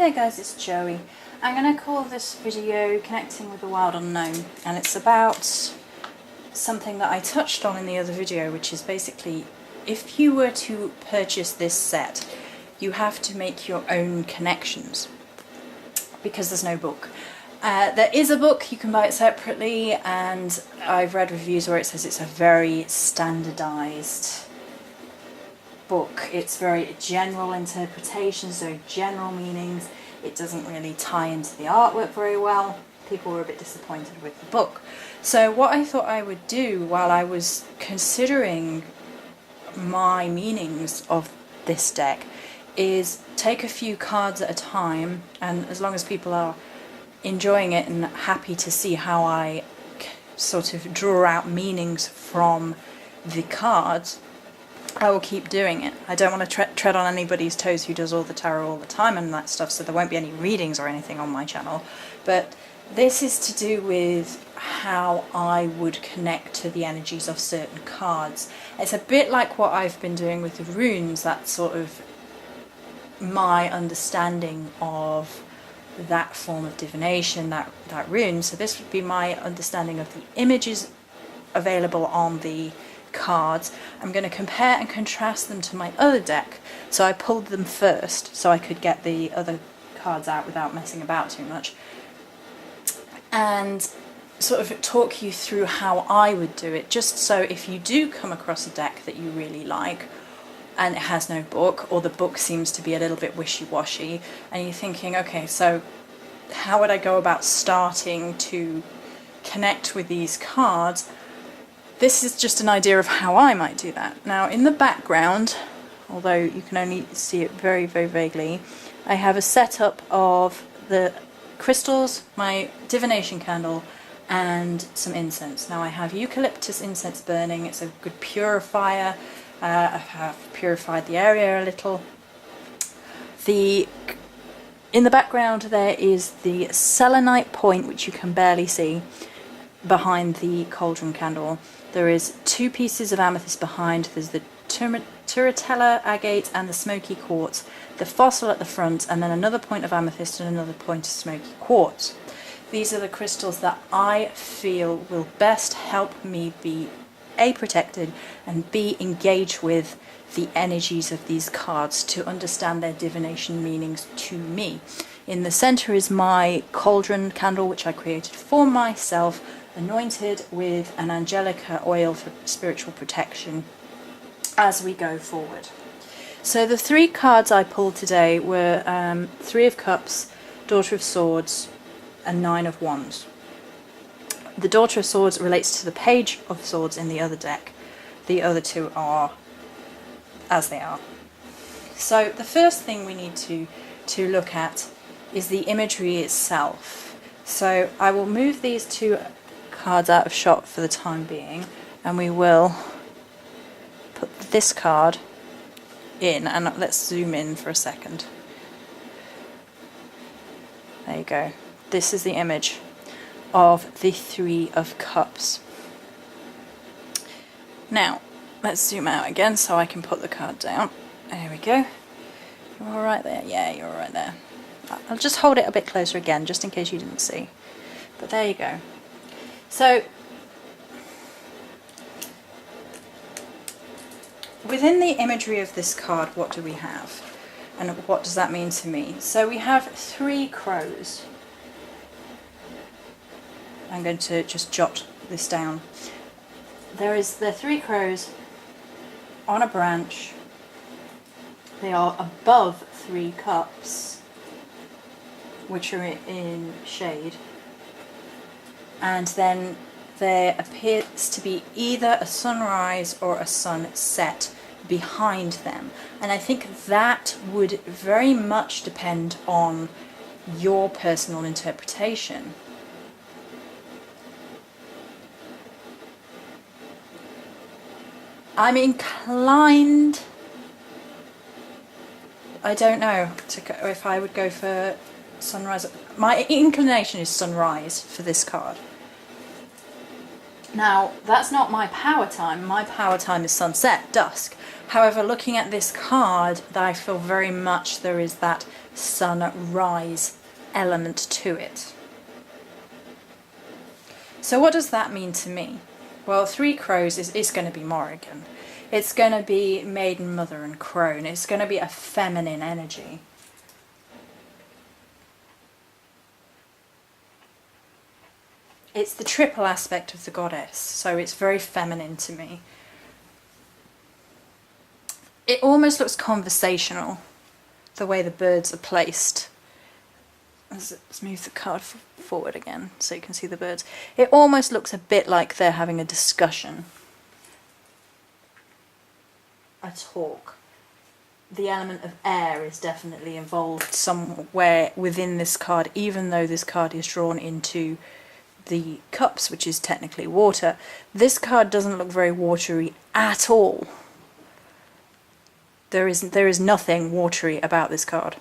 there guys, it's Joey. I'm going to call this video Connecting with the Wild Unknown, and it's about something that I touched on in the other video, which is basically if you were to purchase this set, you have to make your own connections because there's no book. There is a book, you can buy it separately, and I've read reviews where it says it's a very standardized book. It's very general interpretations, very general meanings. It doesn't really tie into the artwork very well. People were a bit disappointed with the book. So what I thought I would do while I was considering my meanings of this deck is take a few cards at a time, and as long as people are enjoying it and happy to see how I sort of draw out meanings from the cards, I will keep doing it. I don't want to tread on anybody's toes who does all the tarot all the time and that stuff, so there won't be any readings or anything on my channel. But this is to do with how I would connect to the energies of certain cards. It's a bit like what I've been doing with the runes, that sort of my understanding of that form of divination, that rune. So this would be my understanding of the images available on the cards. I'm going to compare and contrast them to my other deck, so I pulled them first so I could get the other cards out without messing about too much, and sort of talk you through how I would do it, just so if you do come across a deck that you really like and it has no book, or the book seems to be a little bit wishy-washy, and you're thinking, okay, so how would I go about starting to connect with these cards? This is just an idea of how I might do that. Now, in the background, although you can only see it very, very vaguely, I have a setup of the crystals, my divination candle, and some incense. Now, I have eucalyptus incense burning. It's a good purifier. I have purified the area a little. In the background there is the selenite point, which you can barely see, behind the cauldron candle. There is two pieces of amethyst behind. There's the turritella agate and the smoky quartz, the fossil at the front, and then another point of amethyst and another point of smoky quartz. These are the crystals that I feel will best help me be A, protected, and B, engage with the energies of these cards to understand their divination meanings to me. In the center is my cauldron candle, which I created for myself, anointed with an angelica oil for spiritual protection as we go forward. So the three cards I pulled today were Three of Cups, Daughter of Swords, and Nine of Wands. The Daughter of Swords relates to the Page of Swords in the other deck. The other two are as they are. So the first thing we need to look at is the imagery itself. So I will move these two cards out of shot for the time being, and we will put this card in, and let's zoom in for a second. There you go. This is the image of the Three of Cups. Now let's zoom out again so I can put the card down. There we go. You're all right there? Yeah, you're all right there. I'll just hold it a bit closer again, just in case you didn't see. But there you go. So, within the imagery of this card, what do we have? And what does that mean to me? So we have three crows. I'm going to just jot this down. There are three crows on a branch. They are above three cups, which are in shade. And then there appears to be either a sunrise or a sunset behind them. And I think that would very much depend on your personal interpretation. I'm inclined, I don't know if I would go for sunrise. My inclination is sunrise for this card. Now, that's not my power time. My power time is sunset, dusk. However, looking at this card, I feel very much there is that sunrise element to it. So what does that mean to me? Well, three crows is going to be Morrigan. It's going to be maiden, mother and crone. It's going to be a feminine energy. It's the triple aspect of the goddess, so it's very feminine to me. It almost looks conversational, the way the birds are placed. Let's move the card forward again so you can see the birds. It almost looks a bit like they're having a discussion. A talk. The element of air is definitely involved somewhere within this card, even though this card is drawn into the cups, which is technically water. This card doesn't look very watery at all. There is nothing watery about this card.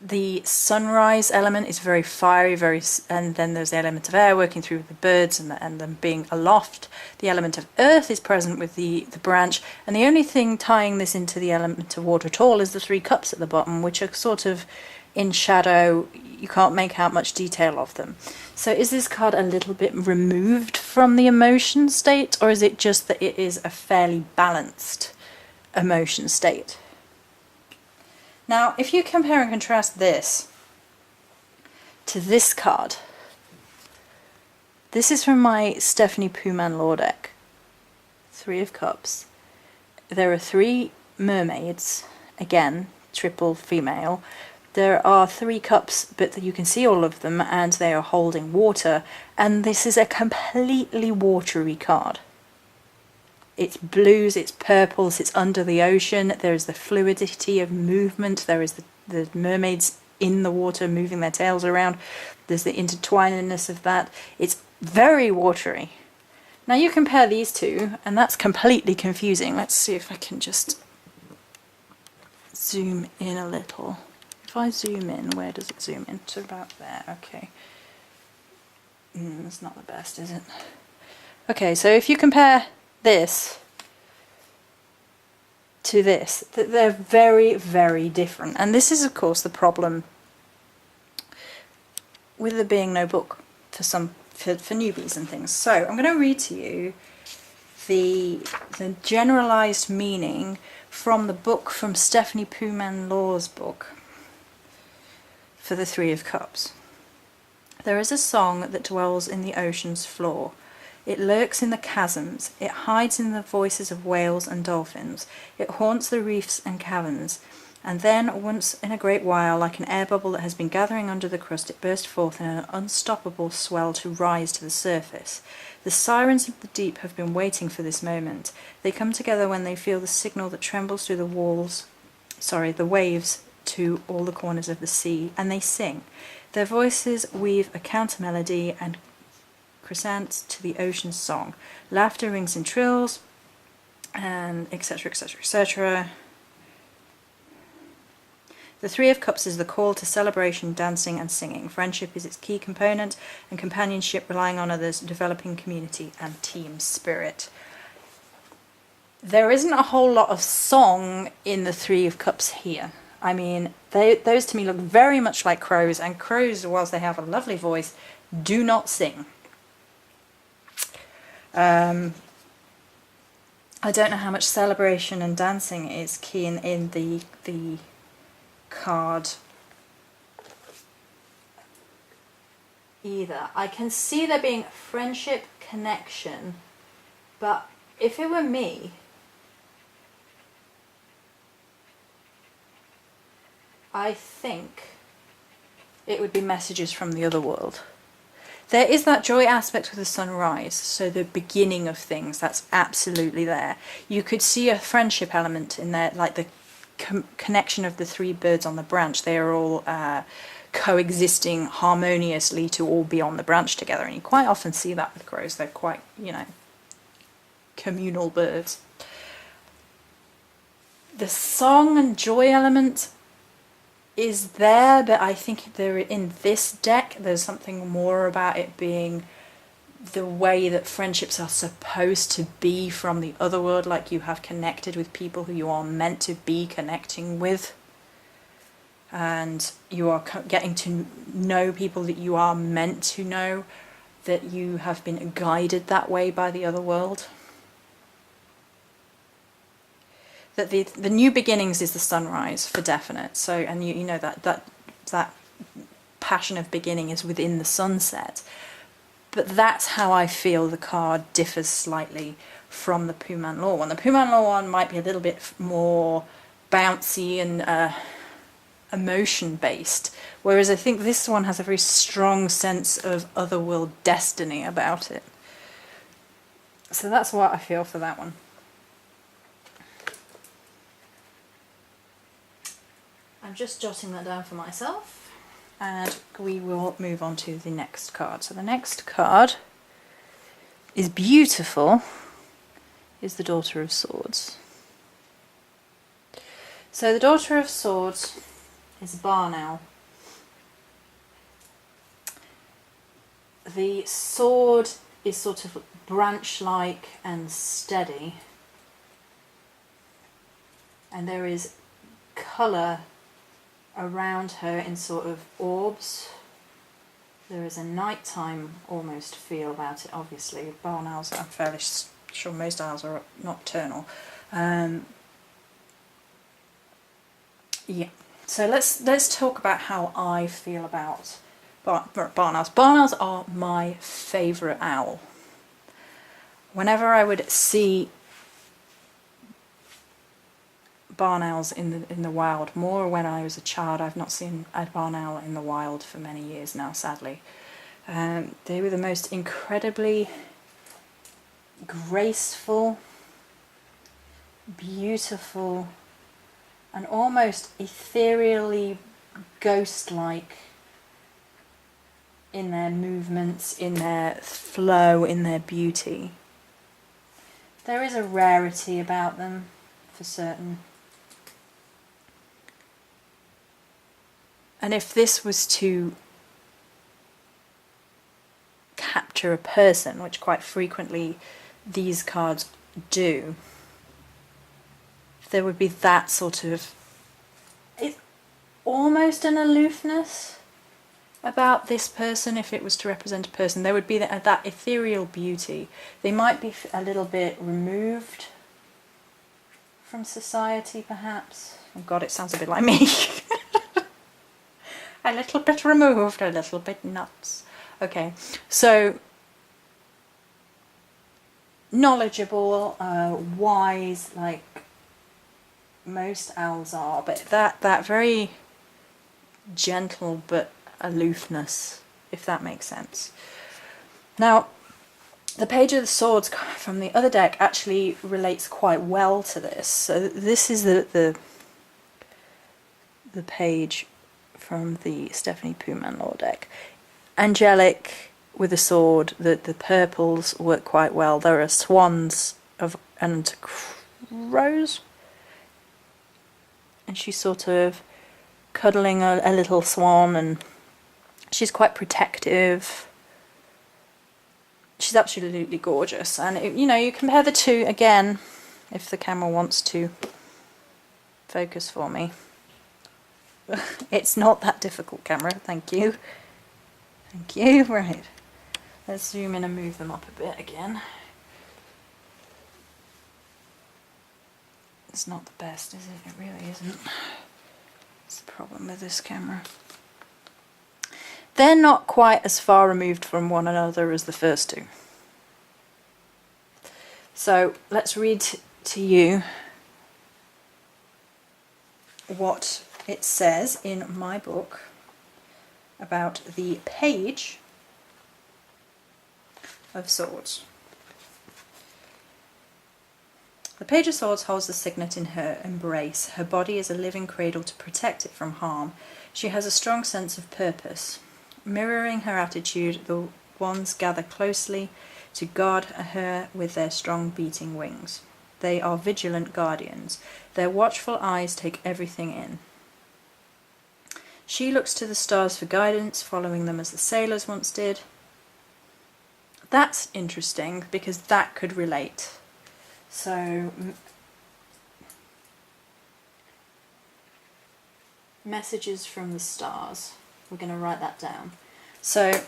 The sunrise element is very fiery, and then there's the element of air working through the birds and them being aloft. The element of earth is present with the branch, and the only thing tying this into the element of water at all is the three cups at the bottom, which are sort of in shadow. You can't make out much detail of them. So is this card a little bit removed from the emotion state, or is it just that it is a fairly balanced emotion state? Now, if you compare and contrast this to this card, this is from my Stephanie Pooman Law deck, Three of Cups. There are three mermaids, again, triple female. There are three cups, but you can see all of them, and they are holding water, and this is a completely watery card. It's blues, it's purples, it's under the ocean, there is the fluidity of movement, there is the mermaids in the water moving their tails around, there's the intertwinedness of that. It's very watery. Now you compare these two, and that's completely confusing. Let's see if I can just zoom in a little. If I zoom in, where does it zoom in? To about there, okay. That's not the best, is it? Okay, so if you compare this to this, they're very, very different. And this is, of course, the problem with there being no book for newbies and things. So I'm going to read to you the generalized meaning from the book, from Stephanie Pooman Law's book for the Three of Cups. There is a song that dwells in the ocean's floor. It lurks in the chasms. It hides in the voices of whales and dolphins. It haunts the reefs and caverns. And then, once in a great while, like an air bubble that has been gathering under the crust, it bursts forth in an unstoppable swell to rise to the surface. The sirens of the deep have been waiting for this moment. They come together when they feel the signal that trembles through the waves to all the corners of the sea, and they sing. Their voices weave a counter-melody and crescent to the ocean's song. Laughter rings in trills, and etc., etc., etc. The Three of Cups is the call to celebration, dancing and singing. Friendship is its key component, and companionship, relying on others, developing community and team spirit. There isn't a whole lot of song in the Three of Cups here. I mean, those to me look very much like crows, and crows, whilst they have a lovely voice, do not sing. I don't know how much celebration and dancing is key in the card either. I can see there being friendship, connection, but if it were me, I think it would be messages from the other world. There is that joy aspect with the sunrise, so the beginning of things, that's absolutely there. You could see a friendship element in there, like the connection of the three birds on the branch. They are all coexisting harmoniously to all be on the branch together, and you quite often see that with crows. They're quite, communal birds. The song and joy element is there, but I think in this deck there's something more about it being the way that friendships are supposed to be from the other world, like you have connected with people who you are meant to be connecting with, and you are getting to know people that you are meant to know, that you have been guided that way by the other world. That the new beginnings is the sunrise for definite. So, and you know that passion of beginning is within the sunset. But that's how I feel the card differs slightly from the Puman Law one. The Puman Law one might be a little bit more bouncy and emotion based, whereas I think this one has a very strong sense of otherworld destiny about it. So that's what I feel for that one. I'm just jotting that down for myself, and we will move on to the next card. So the next card is beautiful, is the Daughter of Swords. So the Daughter of Swords is a barn owl. The sword is sort of branch-like and steady, and there is colour around her in sort of orbs. There is a nighttime almost feel about it. Obviously, barn owls, I'm fairly sure most owls are nocturnal. Yeah. So let's talk about how I feel about barn owls. Barn owls are my favourite owl. Whenever I would see barn owls in the wild, more when I was a child. I've not seen a barn owl in the wild for many years now, sadly. They were the most incredibly graceful, beautiful, and almost ethereally ghost-like in their movements, in their flow, in their beauty. There is a rarity about them, for certain. And if this was to capture a person, which quite frequently these cards do, there would be that sort of, it's almost an aloofness about this person. If it was to represent a person, there would be that ethereal beauty. They might be a little bit removed from society, perhaps. Oh God, it sounds a bit like me. A little bit removed, a little bit nuts. Okay, so knowledgeable, wise, like most owls are, but that very gentle but aloofness, if that makes sense. Now, the Page of the Swords from the other deck actually relates quite well to this. So this is the page from the Stephanie Puman Law deck. Angelic with a sword, the purples work quite well. There are swans and crows, and she's sort of cuddling a little swan, and she's quite protective. She's absolutely gorgeous, and you compare the two again, if the camera wants to focus for me. It's not that difficult, camera, thank you. Thank you. Right, let's zoom in and move them up a bit again. It's not the best, is it? It really isn't. It's the problem with this camera. They're not quite as far removed from one another as the first two. So let's read to you what it says in my book about the Page of Swords. The Page of Swords holds the signet in her embrace. Her body is a living cradle to protect it from harm. She has a strong sense of purpose. Mirroring her attitude, the wands gather closely to guard her with their strong beating wings. They are vigilant guardians. Their watchful eyes take everything in. She looks to the stars for guidance, following them as the sailors once did. That's interesting because that could relate. So, messages from the stars. We're going to write that down. So,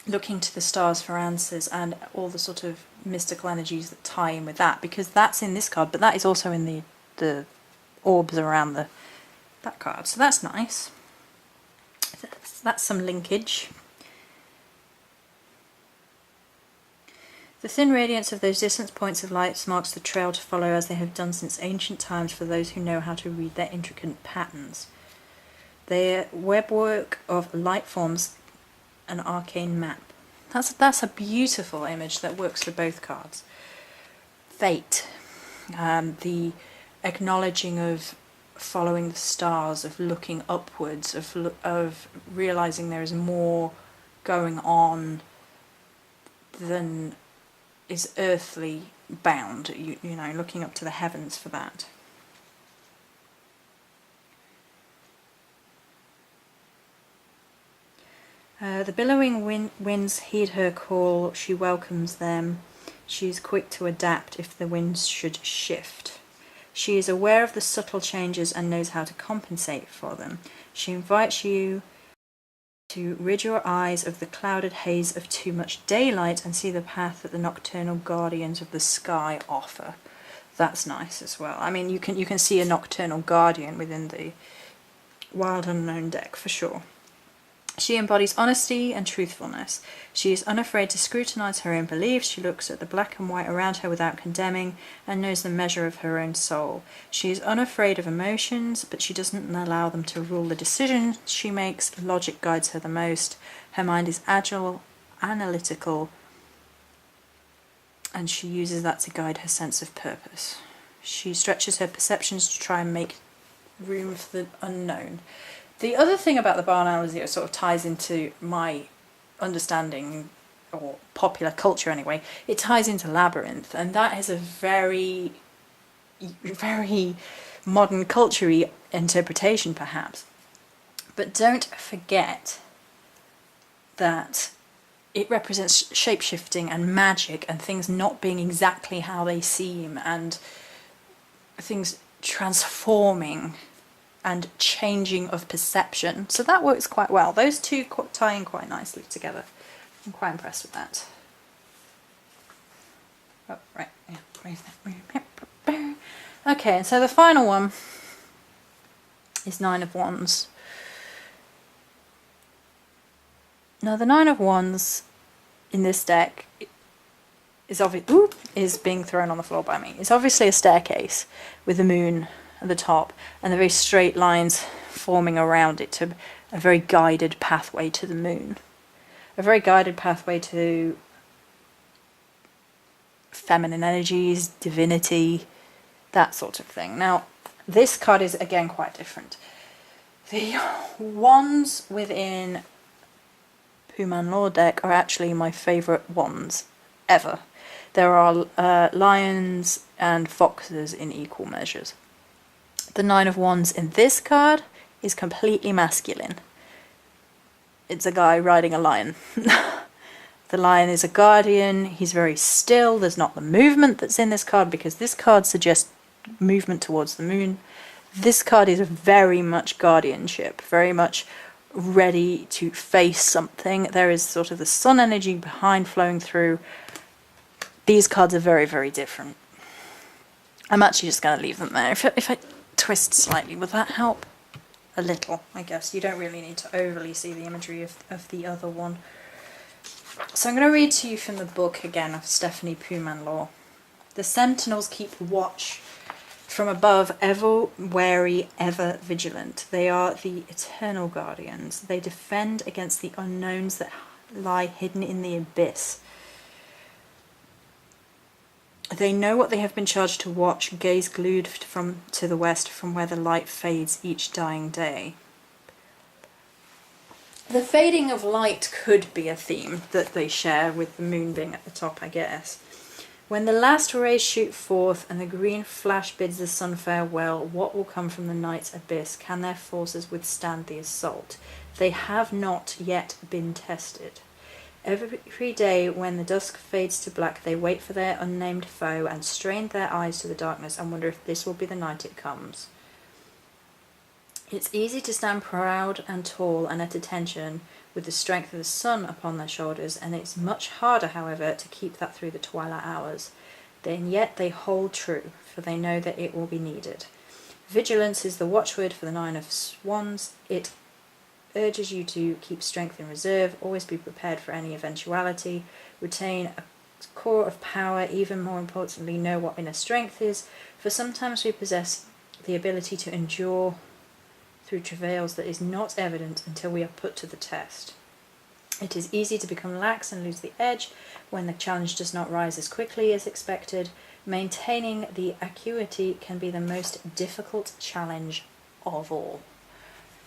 looking to the stars for answers and all the sort of mystical energies that tie in with that, because that's in this card, but that is also in the orbs around that card. So that's nice. That's some linkage. The thin radiance of those distant points of light marks the trail to follow, as they have done since ancient times for those who know how to read their intricate patterns. Their webwork of light forms an arcane map. That's a beautiful image that works for both cards. Fate, the acknowledging of following the stars, of looking upwards, of realizing there is more going on than is earthly bound. You know, looking up to the heavens for that. The billowing winds heed her call, she welcomes them. She is quick to adapt if the winds should shift. She is aware of the subtle changes and knows how to compensate for them. She invites you to rid your eyes of the clouded haze of too much daylight and see the path that the nocturnal guardians of the sky offer. That's nice as well. I mean, you can see a nocturnal guardian within the Wild Unknown deck for sure. She embodies honesty and truthfulness. She is unafraid to scrutinize her own beliefs. She looks at the black and white around her without condemning and knows the measure of her own soul. She is unafraid of emotions, but she doesn't allow them to rule the decisions she makes. Logic guides her the most. Her mind is agile, analytical, and she uses that to guide her sense of purpose. She stretches her perceptions to try and make room for the unknown. The other thing about the bar analogy that sort of ties into my understanding, or popular culture anyway, it ties into Labyrinth, and that is a very, very modern culture-y interpretation perhaps. But don't forget that it represents shape-shifting and magic and things not being exactly how they seem and things transforming and changing of perception. So that works quite well. Those two tie in quite nicely together. I'm quite impressed with that. Oh, right. Yeah. Okay, so the final one is Nine of Wands. Now the Nine of Wands in this deck is being thrown on the floor by me. It's obviously a staircase with the moon at the top and the very straight lines forming around it to a very guided pathway to the moon. A very guided pathway to feminine energies, divinity, that sort of thing. Now, this card is again quite different. The wands within Puman Law deck are actually my favourite wands ever. There are lions and foxes in equal measures. The Nine of Wands in this card is completely masculine. It's a guy riding a lion. The lion is a guardian, he's very still, there's not the movement that's in this card because this card suggests movement towards the moon. This card is very much guardianship, very much ready to face something. There is sort of the sun energy behind flowing through. These cards are very, very different. I'm actually just going to leave them there. If I twist slightly, would that help? A little, I guess. You don't really need to overly see the imagery of the other one. So I'm going to read to you from the book again of Stephanie Puman Law. The sentinels keep watch from above, ever wary, ever vigilant. They are the eternal guardians. They defend against the unknowns that lie hidden in the abyss. They know what they have been charged to watch, gaze glued to the west from where the light fades each dying day. The fading of light could be a theme that they share with the moon being at the top, I guess. When the last rays shoot forth and the green flash bids the sun farewell, what will come from the night's abyss? Can their forces withstand the assault? They have not yet been tested. Every day when the dusk fades to black, they wait for their unnamed foe and strain their eyes to the darkness and wonder if this will be the night it comes. It's easy to stand proud and tall and at attention with the strength of the sun upon their shoulders, and it's much harder, however, to keep that through the twilight hours. Then yet they hold true, for they know that it will be needed. Vigilance is the watchword for the 9 of Wands. It urges you to keep strength in reserve, always be prepared for any eventuality, retain a core of power, even more importantly, know what inner strength is, for sometimes we possess the ability to endure through travails that is not evident until we are put to the test. It is easy to become lax and lose the edge when the challenge does not rise as quickly as expected. Maintaining the acuity can be the most difficult challenge of all.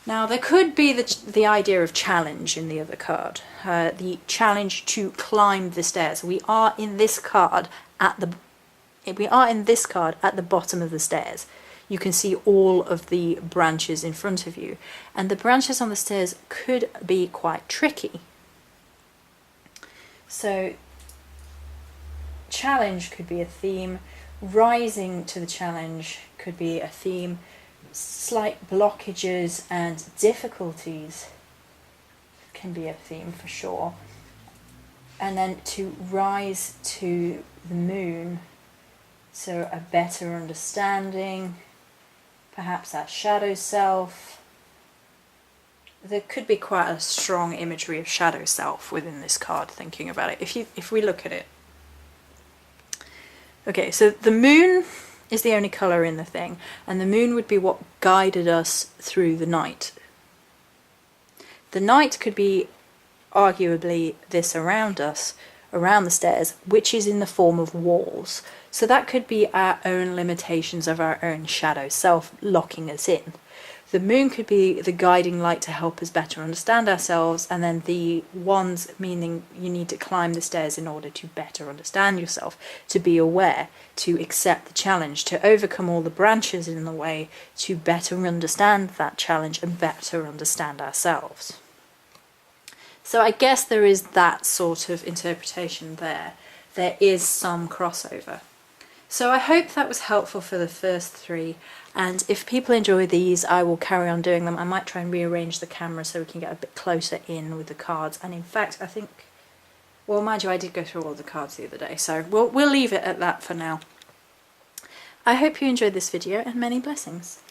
Now, there could be the idea of challenge in the other card, the challenge to climb the stairs. We are in this card at the bottom of the stairs. You can see all of the branches in front of you, and the branches on the stairs could be quite tricky. So, challenge could be a theme, rising to the challenge could be a theme, slight blockages and difficulties can be a theme for sure. And then to rise to the moon, so a better understanding, perhaps that shadow self. There could be quite a strong imagery of shadow self within this card, thinking about it, if we look at it. Okay, so the moon is the only colour in the thing, and the moon would be what guided us through the night. The night could be arguably this around us, around the stairs, which is in the form of walls. So that could be our own limitations of our own shadow self locking us in. The moon could be the guiding light to help us better understand ourselves, and then the wands meaning you need to climb the stairs in order to better understand yourself, to be aware, to accept the challenge, to overcome all the branches in the way, to better understand that challenge and better understand ourselves. So I guess there is that sort of interpretation there. There is some crossover. So I hope that was helpful for the first 3, and if people enjoy these I will carry on doing them. I might try and rearrange the camera so we can get a bit closer in with the cards, and in fact I think, well, mind you, I did go through all the cards the other day, so we'll leave it at that for now. I hope you enjoyed this video, and many blessings.